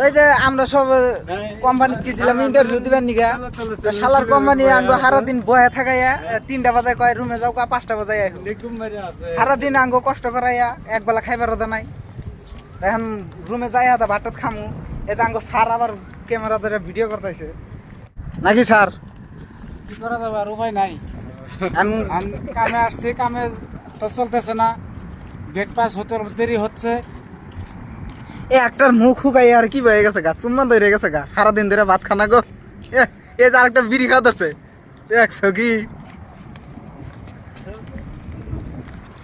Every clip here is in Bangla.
এই যে আমরা সব কোম্পানি গেছিলাম ইন্টারভিউ দিবেন নিগা শালার কোম্পানি আঙ্গো সারাদিন বয়া থাকাইয়া 3টা বাজায় কয় রুমে যাও 5টা বাজায় আইও সারাদিন আঙ্গো কষ্ট করাইয়া একবেলা খাইবার দা নাই এখন রুমে যাইয়া দা ভাতটা খামু এটা আঙ্গো স্যার আবার ক্যামেরা ধরে ভিডিও করতেছে নাকি স্যার কি করা যাবে আর উপায় নাই কামে আসছে কামে তো চলতেছে না গেট পাস হতে দেরি হচ্ছে এ একটার মুখ হুকাই আর কি হয়ে গেছে গা চুম্মান ধরে গেছে গা সারাদিন ধরে ভাত খানা গো এ যে আরেকটা বিড়ি খাওয়া ধরছে দেখছো কি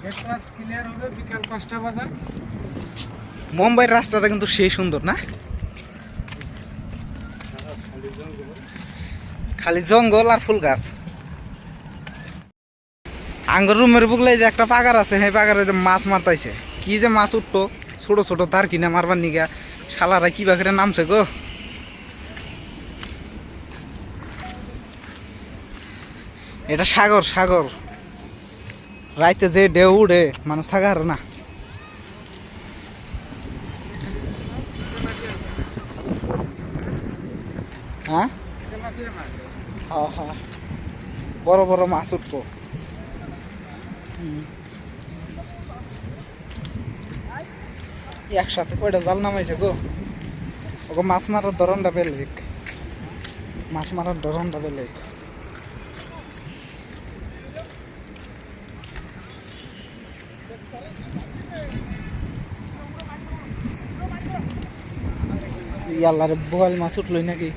গেট পাস ক্লিয়ার হবে বিকাল 5টা বাজে মুম্বাইয়ের রাস্তাটা কিন্তু সেই সুন্দর না খালি জঙ্গল আর ফুল গাছ আঙ্গুর রুমের বুকলে যে একটা পাগার আছে সেই পাগারে যে মাছ মারতাইছে কি যে মাছ উঠতো ছোট ছোট তার কিনা মারবার নিগা শালারা কি বাঘের নামছে গো এটা সাগর সাগর রাইতে যে ঢেউ উড়ে মানুষ থাকা আর না হ্যাঁ হ্যাঁ বড় বড় মাছ উঠবো একসাথে কয়টা জাল নামাইছে গো ওকে মাছ মারার ধরনটা বেলেগ মাছ মারার ধরনটা বেলেগ ইয়াল্লারে বোয়াল মাছ উঠলই নাকি